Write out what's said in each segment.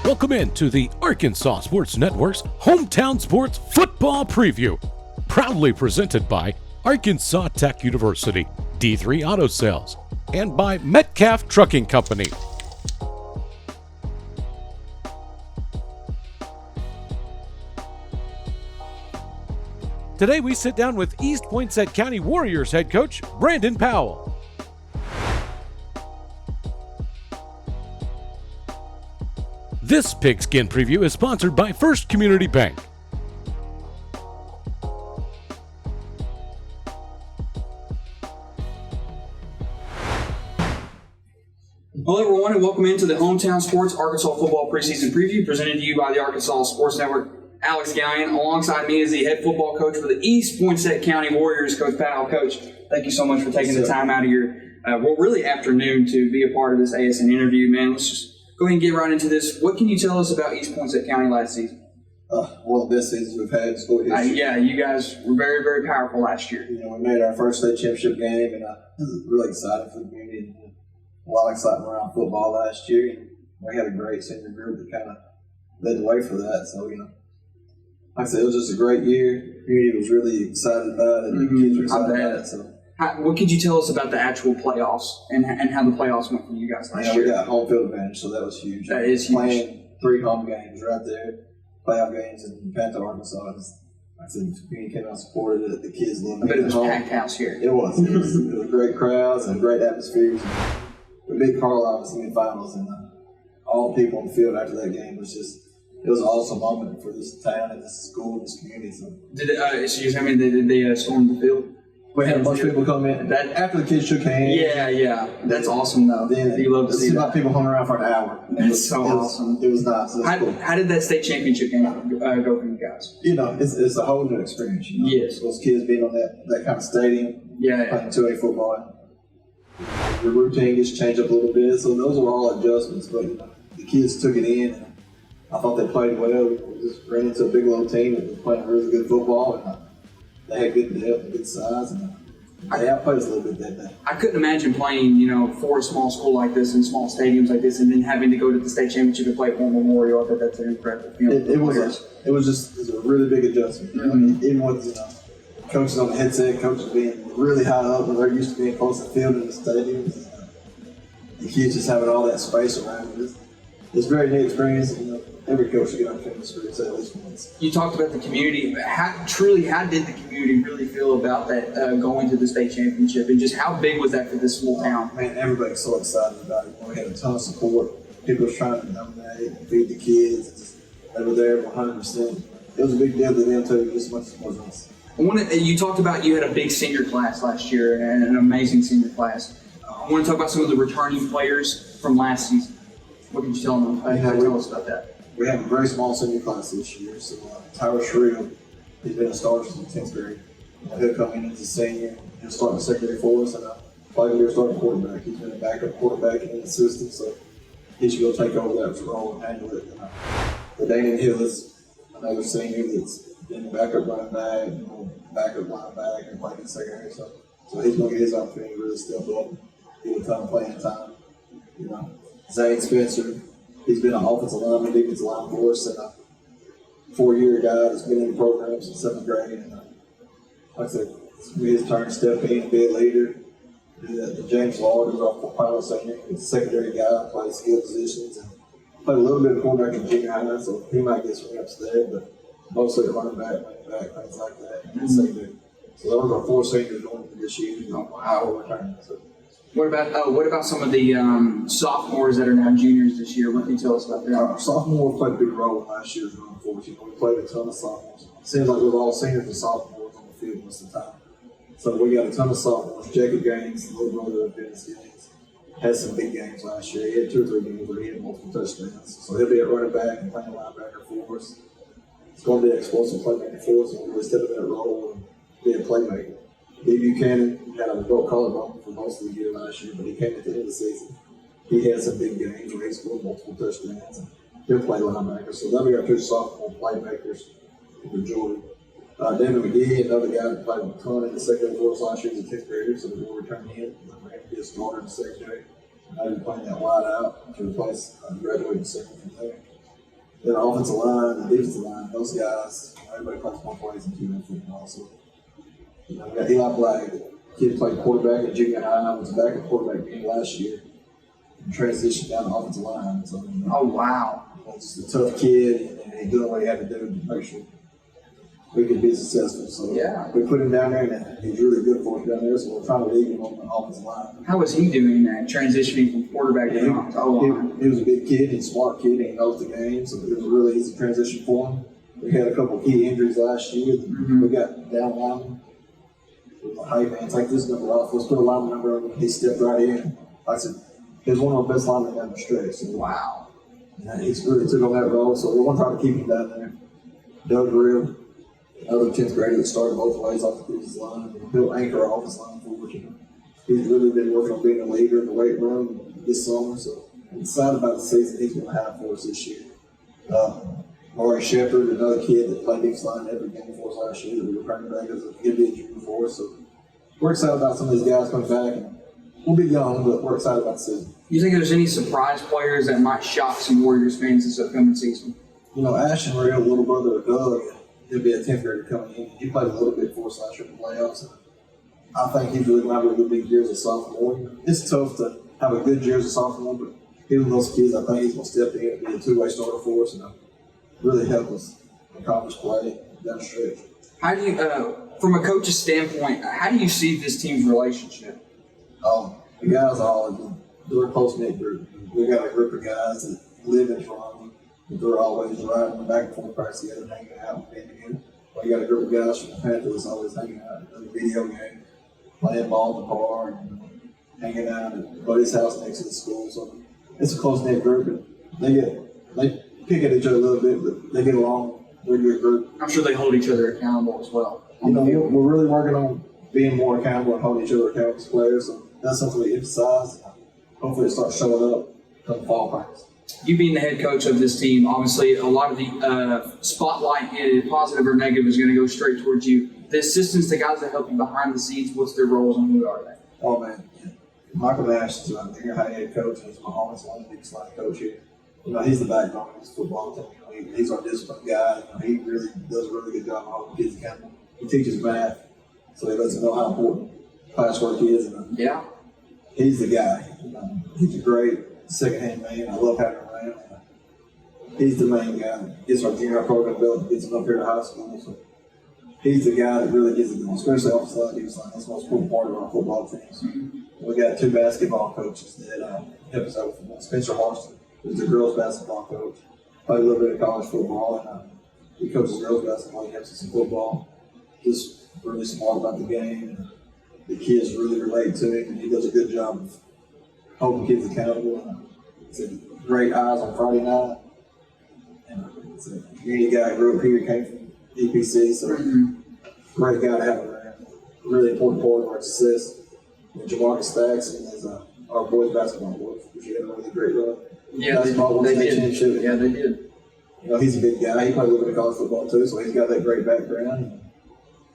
Welcome in to the Arkansas Sports Network's Hometown Sports Football Preview, proudly presented by Arkansas Tech University, D3 Auto Sales, and by Metcalf Trucking Company. Today we sit down with East Poinsett County Warriors head coach Brandon Powell. This Pigskin Preview is sponsored by First Community Bank. Hello everyone and welcome into the Hometown Sports Arkansas Football Preseason Preview presented to you by the Arkansas Sports Network. Alex Gallion alongside me is the head football coach for the East Poinsett County Warriors, Coach Powell. Coach, thank you so much for taking the time out of your, really afternoon to be a part of this ASN interview, man. Let's just go ahead and get right into this. What can you tell us about East Poinsett County last season? One of the best seasons we've had in school history. Yeah, you guys were very, very powerful last year. You know, we made our first state championship game, and it was really exciting for the community. A lot of excitement around football last year, and we had a great senior group that kind of led the way for that. So, you know, like I said, it was just a great year. The community was really excited about it, and the kids were excited about it. So, what could you tell us about the actual playoffs and how the playoffs went for you guys last year? We got home field advantage, so that was huge. That is huge. Playing 3 home games right there, playoff games in Panther, Arkansas. Like I said, the community came out and supported it. The kids loved it. But it was packed house here. It was. It was great crowds and great atmospheres. We beat Carlisle in the semifinals, and all the people on the field after that game was just, it was an awesome moment for this town and this school and this community. So, so you're telling me they stormed the field? We had a bunch of people come in. After the kids shook hands. Yeah. That's awesome, though. You love to see that. People hung around for an hour. That's awesome. It was nice. It was cool. How did that state championship game go for you guys? You know, it's a whole new experience. You know? Yes. Those kids being on that kind of stadium, playing 2A football. Your routine gets changed up a little bit, so those were all adjustments. But you know, the kids took it in, and I thought they played well. We just ran into a big little team that was playing really good football, and they had good depth and good size, and they outplayed us a little bit that day. I couldn't imagine playing, for a small school like this in small stadiums like this, and then having to go to the state championship and play at War Memorial. I thought that's an incredible feeling. It was a really big adjustment. Mm-hmm. I mean, even with coaches on the headset, coaches being really high up, and they're used to being close to the field in the stadium. The kids just having all that space around them. It's a very neat experience. Every coach should get an opportunity to experience that at least once. You talked about the community. How did the community really feel about that going to the state championship, and just how big was that for this small town? Man, everybody's so excited about it. We had a ton of support. People were trying to nominate and feed the kids. They were there 100%. It was a big deal to them too, just as much as it was us. You talked about you had a big senior class last year and an amazing senior class. I want to talk about some of the returning players from last season. What did you tell them? Tell us about that. We have a very small senior class this year. So Tyler Shrill, he's been a starter since 10th grade. He'll come in as a senior. He'll start in the secondary for us, and probably be starting quarterback. He's been a backup quarterback and an assistant, so he should go take over that role and handle it. The Daniel Hill is another senior that's been a backup running back, backup linebacker, and playing in the secondary. So he's going to get his opportunity to really step up, get a ton of playing time. Zane Spencer, he's been an offensive lineman, defensive line for us, and a 4-year guy that's been in the program since 7th grade. And like I said, it's going to be his turn to step in and be a leader. James Lord, who's our pilot senior, he's a secondary guy, plays skill positions, and played a little bit of quarterback in junior high, so he might get some reps there, but mostly running back, things like that. So those are 4 seniors going for this year. How returning. So. What about some of the sophomores that are now juniors this year? What can you tell us about that? Our sophomores played a big role in last year's run for us. We played a ton of sophomores. It seems like we're all seniors and sophomores on the field most of the time. So we got a ton of sophomores. Jacob Gaines, the little brother of Dennis Gaines, had some big games last year. He had 2 or 3 games where he had multiple touchdowns. So he'll be a running back and playing linebacker for us. It's going to be an explosive playmaker for us, and we'll really step in that role and be a playmaker. D. Buchanan had an adult collarbone for most of the year last year, but he came at the end of the season. He had some big games where he scored multiple touchdowns, and he'll play linebacker. So that'll be our 2 sophomore playmakers for Jordan. David McGee, another guy that played a ton in the secondary for us last year, he's a 10th grader, so we'll return him. We're going to be a starter in the secondary. I've been playing that wide out to replace graduating second from there. Then the offensive line, the defensive line, those guys, everybody plays one plays in two-man football. So, we got Eli Black, the kid played quarterback at junior high, was back at quarterback game last year, and transitioned down the offensive line. So, Oh, wow. just a tough kid, and he doing what he had to do to make sure we could be successful. So Yeah. we put him down there, and he's really good for us down there. So we're trying to leave him on the offensive line. How was he doing that, transitioning from quarterback to O-line? He was a big kid, he's a smart kid, and he knows the game. So it was a really easy transition for him. We had a couple of key injuries last year. We got down lineman. Hey man, take this number off. Let's put a lineman number on him. He stepped right in. Like I said, he was one of our best linemen down the stretch. So Wow. and he's really took on that role, so we want to try to keep him down there. Doug Rib, another 10th grader that started both ways off the defensive line. He'll anchor our offensive line forward. He's really been working on being a leader in the weight room this summer, so I'm excited about the season he's going to have for us this year. Maury Shepard, another kid that played defensive line every game for us last year that we were bringing back as a good junior for us. So we're excited about some of these guys coming back. And we'll be young, but we're excited about the season. You think there's any surprise players that might shock some Warriors fans this upcoming season? Ashton Real, little brother of Doug, he'll be a 10th grader coming in. He played a little bit for us last year in the playoffs. And I think he's really going to have a really big year as a sophomore. It's tough to have a good year as a sophomore, but even those kids, I think he's going to step in and be a two-way starter for us and really help us accomplish play down the stretch. How do you, from a coach's standpoint, how do you see this team's relationship? The guys they're a close-knit group. We got a group of guys that live in Toronto, but they're always riding back and forth practice together, hanging out, being together. We got a group of guys from the Panthers that's always hanging out at the video game, playing ball in the car, and hanging out at buddy's house next to the school. So it's a close-knit group, and they pick at each other a little bit, but they get along. We're a good group. I'm sure they hold each other accountable as well. We're really working on being more accountable and holding each other accountable as players. So that's something we emphasize. Hopefully it starts showing up come fall practice. You being the head coach of this team, obviously a lot of the spotlight, positive or negative, is going to go straight towards you. The assistants, the guys that help you behind the scenes, what's their roles and who are they? Oh, man. Yeah. Michael Nash is our junior high head coach. He's my offensive line big slide coach here. He's the backbone of this football team. He's our discipline guy. He really does a really good job of holding kids accountable. He teaches math, so he lets them know how important classwork is. And Yeah. he's the guy. He's a great second-hand man. I love having him around. He's the main guy that gets our junior high program built, gets them up here to high school. So he's the guy that really gets it going, especially offensive line, defensive line. That's the most important part of our football teams. We got two basketball coaches that help us out with that. Spencer Marston is the girls' basketball coach. Played a little bit of college football, and he coaches girls' basketball. He helps us in football. Just really smart about the game. And the kids really relate to him, and he does a good job of holding kids accountable. He's a great eyes on Friday night. And it's a community guy who grew up here, came from EPC, so great guy to have around. Really important part of our success. And Jamarcus Stacks is our boys basketball coach, which had a really great run. Yeah, they did. Yeah, they did. He's a big guy. He played a little bit of college football too, so he's got that great background.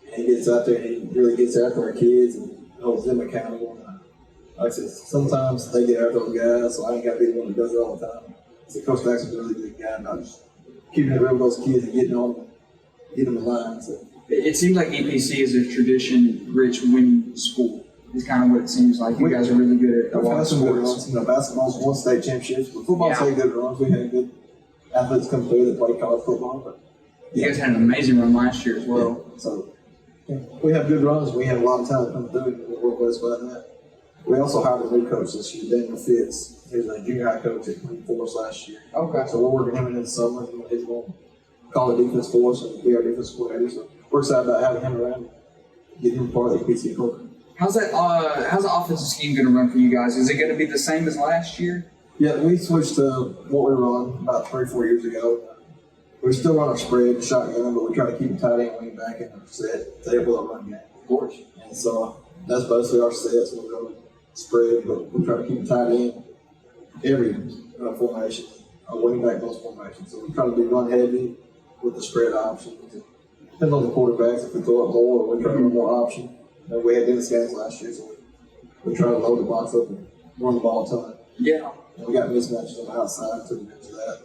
And he gets out there and he really gets after our kids and holds them accountable. Like I said, sometimes they get after those guys, so I ain't got to be the one that does it all the time. So Coach Stacks is a really good guy about just keeping it real with those kids and getting on them, getting them in line. So. It seems like EPC is a tradition-rich winning school. It's kind of what it seems like. You guys are really good at a lot of sports. Basketball's won state championships, but football's had good runs. We had good athletes come through that played college football. But you guys had an amazing run last year as well. Yeah. So we have good runs. We have a lot of talent coming through, and we're blessed by that. We also hired a new coach this year, Daniel Fitz. He was a junior high coach at Queen Forest last year. Okay. So we're working him in the summer. He's going to call the defense for us and be our defense coordinator. So we're excited about having him around, getting him part of the EPC program. How's the offensive scheme going to run for you guys? Is it going to be the same as last year? Yeah, we switched to what we run about 3 or 4 years ago. We still run our spread, shotgun, but we try to keep a tight end wing back and set to help with our run game. Of course. And so that's basically our sets. We're going to spread, but we try to keep a tight end every formation. Our wing back those formations. So we try to be run heavy with the spread option. Depends on the quarterbacks. If we throw it more, or we try to run more option. We had Dennis Gaines last year, so we try to load the box up and run the ball a ton. Yeah. And we got mismatches on the outside, took advantage of that.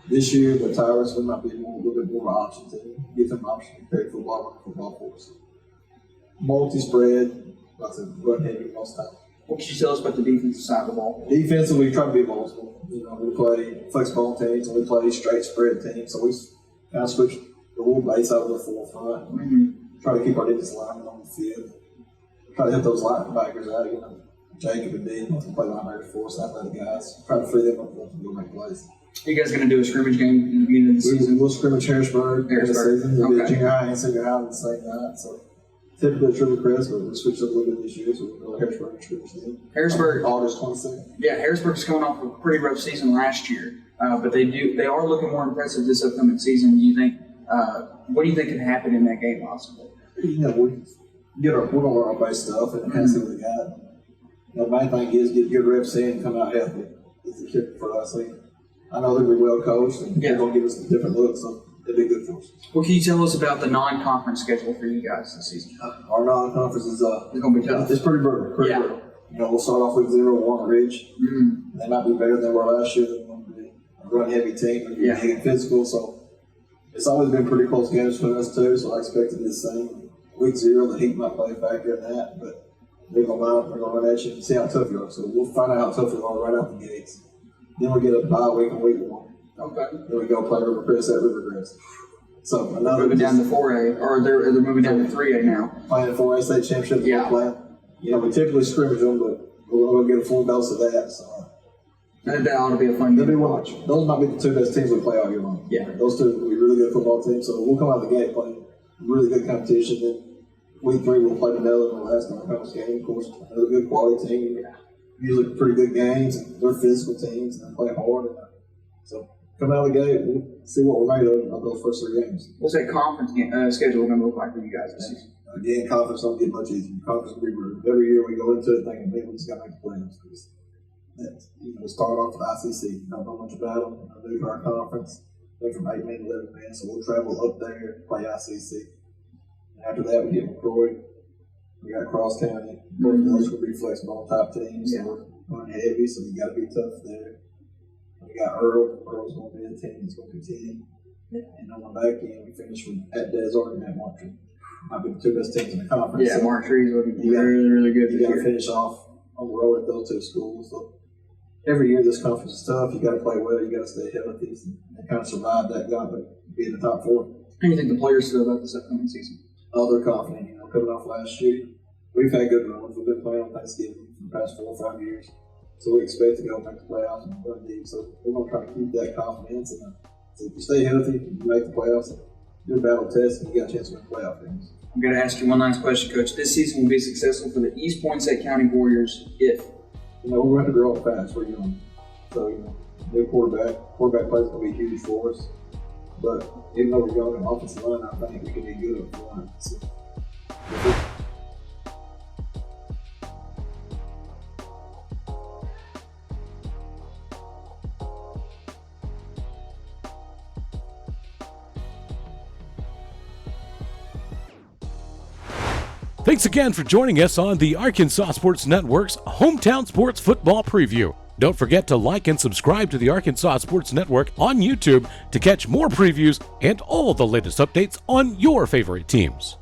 This year, the Towers might be a little bit more option to give them option to play football, run football for us. Multi-spread, lots of run heavy most times. What can you tell us about the defensive side of the ball? Defensively, we try to be multiple. We play flexible teams and we play straight spread teams, so we kind of switch the whole base out of the forefront. Try to keep our defensive linemen on the field. Try to hit those linebackers out. Jacob and Dean want to play linebackers for us, athletic guys. Try to free them up to go make plays. Are you guys going to do a scrimmage game in the beginning of the season? We'll scrimmage Harrisburg. Harrisburg. The season. We'll Okay. do junior high and senior high on the same night. So typically it's really Chris, but we'll switch up a little bit this year, so we'll go to Harrisburg and scrimmage then. Harrisburg. August 22nd. Yeah, Harrisburg's coming off a pretty rough season last year, but they are looking more impressive this upcoming season. Do you think? What do you think can happen in that game, possibly? We're gonna learn our base stuff and kind of see what we got. The main thing is get good reps in and come out healthy. It's the kick for us. I know they'll be well coached and they're gonna give us a different look, so it'll be good for us. What can you tell us about the non-conference schedule for you guys this season? Our non-conference is It's going to be tough. It's pretty brutal. Brutal. We'll start off with 0-1 Ridge. They might be better than they were last year. They're going to be a run heavy team. They're big and physical, so it's always been pretty close games for us too. So I expected the same. Week 0, the Heat might play a factor in that, but they're going to line up, they're going to run at you and see how tough you are. So we'll find out how tough you are right out the gates. Then we get a bye week in week 1. Okay. Then we go play Rivercrest at Rivercrest. So another Moving down to 4A, or they're moving down to 3A now. Playing the 4A state championship. Yeah. We typically scrimmage them, but we're going to get a full dose of that. So That ought to be a fun game to watch. Those might be the 2 best teams we play all year long. Yeah. Those 2 will be really good football teams. So we'll come out of the gate playing really good competition. Then week 3 we'll play Manila in the last non-conference game. Of course, another good quality team. Usually pretty good games. And they're physical teams and they play hard. So come out of the gate, we'll see what we're made of those first 3 games. What's that conference schedule going to look like for you guys this season? Again, conference don't get much easier. Conference will be brutal. Every year we go into it thinking, man, we just got to make the playoffs. Start off with ICC. Don't know much about them. They're our conference. They're from 8 man to 11 man, so we'll travel up there and play ICC. And after that, we get McCroy. We got Cross County. Both of those will be flexible type teams. So we're running heavy, so we got to be tough there. We got Earl. Earl's going to be a team that's going to continue. And on the back end, we finish at Desert and at Montreal. Might be the 2 best teams in the conference. Yeah, Montreal's looking really, really good. You got to finish off on the road at those 2 schools. So every year this conference is tough. You got to play well. You got to stay healthy and kind of survive that gauntlet, be in the top 4. How do you think the players feel about this upcoming season? Oh, they're confident. Coming off last year, we've had good runs. We've been playing on Thanksgiving for the past 4 or 5 years, so we expect to go make the playoffs and run deep. So we're going to try to keep that confidence. And so if you stay healthy, you make the playoffs. You're a battle test, and you got a chance to win playoff games. I'm going to ask you one last question, Coach. This season will be successful for the East Poinsett County Warriors if? We're going to grow up fast. We're young. So, new quarterback play is going to be huge for us. But even though we're young in offensive line, I think we can be good up front. So, Thanks again for joining us on the Arkansas Sports Network's Hometown Sports Football Preview. Don't forget to like and subscribe to the Arkansas Sports Network on YouTube to catch more previews and all the latest updates on your favorite teams.